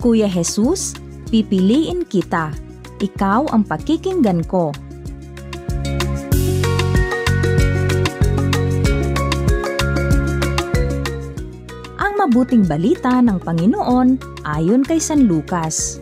Kuya Jesus, pipiliin kita. Ikaw ang pakikinggan ko. Ang mabuting balita ng Panginoon ayon kay San Lucas.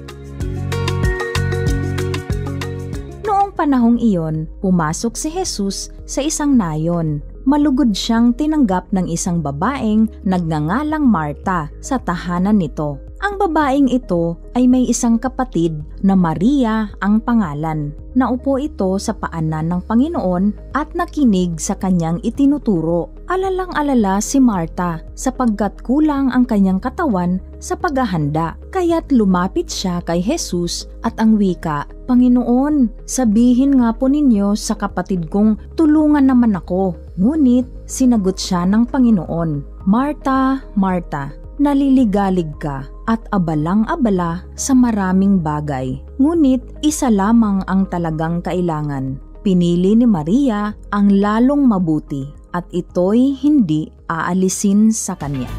Noong panahong iyon, pumasok si Jesus sa isang nayon. Malugod siyang tinanggap ng isang babaeng nagngangalang Marta sa tahanan nito. Ang babaeng ito ay may isang kapatid na Maria ang pangalan. Naupo ito sa paanan ng Panginoon at nakinig sa kanyang itinuturo. Alalang-alala si Marta sapagkat kulang ang kanyang katawan sa paghahanda. Kaya't lumapit siya kay Jesus at ang wika, "Panginoon, sabihin nga po ninyo sa kapatid kong tulungan naman ako." Ngunit sinagot siya ng Panginoon, "Marta, Marta, naliligalig ka at abalang-abala sa maraming bagay. Ngunit isa lamang ang talagang kailangan. Pinili ni Maria ang lalong mabuti at ito'y hindi aalisin sa kanya."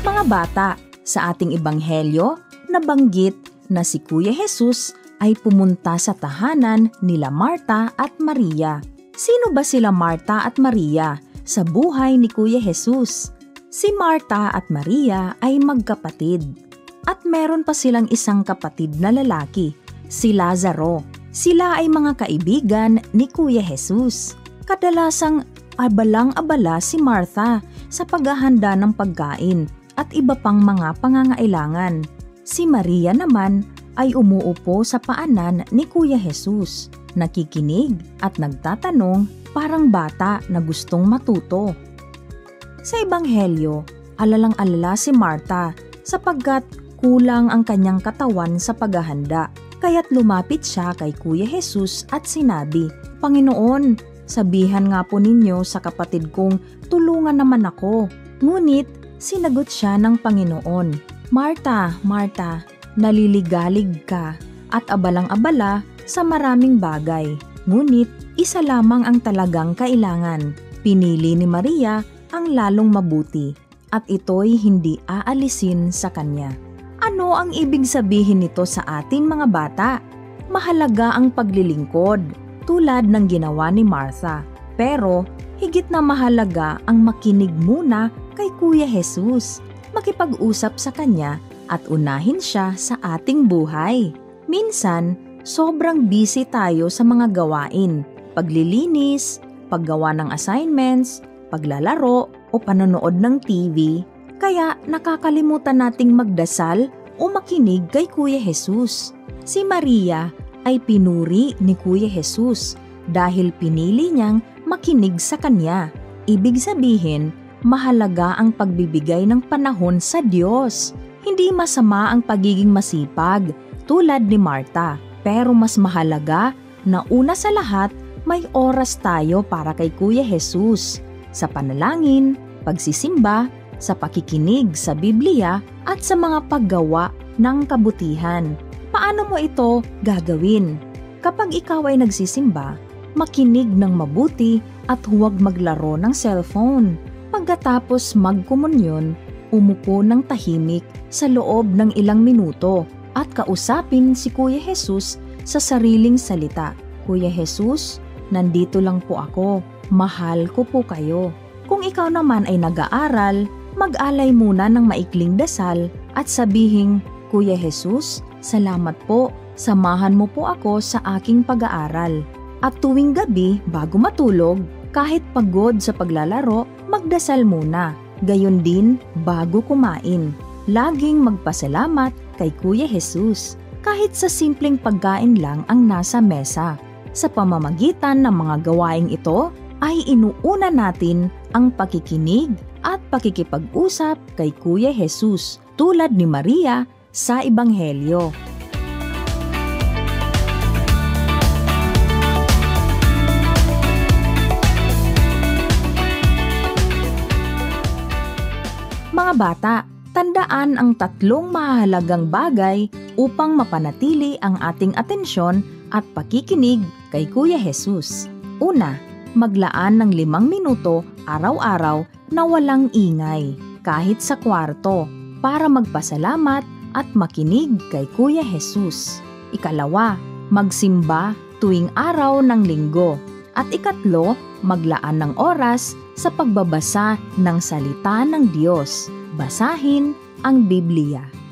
Mga bata, sa ating ebanghelyo, nabanggit na si Kuya Jesus ay pumunta sa tahanan nila Marta at Maria. Sino ba sila Marta at Maria sa buhay ni Kuya Jesus? Si Marta at Maria ay magkapatid. At meron pa silang isang kapatid na lalaki, si Lazaro. Sila ay mga kaibigan ni Kuya Jesus. Kadalasang abalang-abala si Martha sa paghahanda ng pagkain at iba pang mga pangangailangan. Si Maria naman ay umuupo sa paanan ni Kuya Jesus, nakikinig at nagtatanong parang bata na gustong matuto. Sa ebanghelyo, alalang-alala si Marta sapagkat kulang ang kanyang katawan sa paghahanda. Kaya't lumapit siya kay Kuya Jesus at sinabi, "Panginoon, sabihan nga po ninyo sa kapatid kong tulungan naman ako." Ngunit sinagot siya ng Panginoon, "Marta, Marta, naliligalig ka at abalang-abala sa maraming bagay. Ngunit isa lamang ang talagang kailangan. Pinili ni Maria ang lalong mabuti at ito'y hindi aalisin sa kanya." Ano ang ibig sabihin nito sa ating mga bata? Mahalaga ang paglilingkod tulad ng ginawa ni Martha. Pero higit na mahalaga ang makinig muna kay Kuya Jesus, makipag-usap sa kanya at unahin siya sa ating buhay. Minsan, sobrang busy tayo sa mga gawain, paglilinis, paggawa ng assignments, paglalaro o panonood ng TV, kaya nakakalimutan nating magdasal o makinig kay Kuya Jesus. Si Maria ay pinuri ni Kuya Jesus dahil pinili niyang makinig sa kanya. Ibig sabihin, mahalaga ang pagbibigay ng panahon sa Diyos. Hindi masama ang pagiging masipag tulad ni Marta, pero mas mahalaga na una sa lahat may oras tayo para kay Kuya Jesus sa panalangin, pagsisimba, sa pakikinig sa Biblia at sa mga paggawa ng kabutihan. Paano mo ito gagawin? Kapag ikaw ay nagsisimba, makinig ng mabuti at huwag maglaro ng cellphone. Pagkatapos magkomunyon, umupo ng tahimik sa loob ng ilang minuto at kausapin si Kuya Jesus sa sariling salita. "Kuya Jesus, nandito lang po ako. Mahal ko po kayo." Kung ikaw naman ay nag-aaral, mag-alay muna ng maikling dasal at sabihing, "Kuya Jesus, salamat po. Samahan mo po ako sa aking pag-aaral." At tuwing gabi bago matulog, kahit pagod sa paglalaro, magdasal muna. Gayon din bago kumain. Laging magpasalamat kay Kuya Jesus, kahit sa simpleng pagkain lang ang nasa mesa. Sa pamamagitan ng mga gawaing ito, ay inuuna natin ang pakikinig at pakikipag-usap kay Kuya Jesus tulad ni Maria sa Ebanghelyo. Mga bata, tandaan ang tatlong mahalagang bagay upang mapanatili ang ating atensyon at pakikinig kay Kuya Jesus. Una, maglaan ng 5 minuto araw-araw na walang ingay, kahit sa kwarto, para magpasalamat at makinig kay Kuya Jesus. Ikalawa, magsimba tuwing araw ng linggo. At ikatlo, maglaan ng oras sa pagbabasa ng salita ng Diyos. Basahin ang Biblia.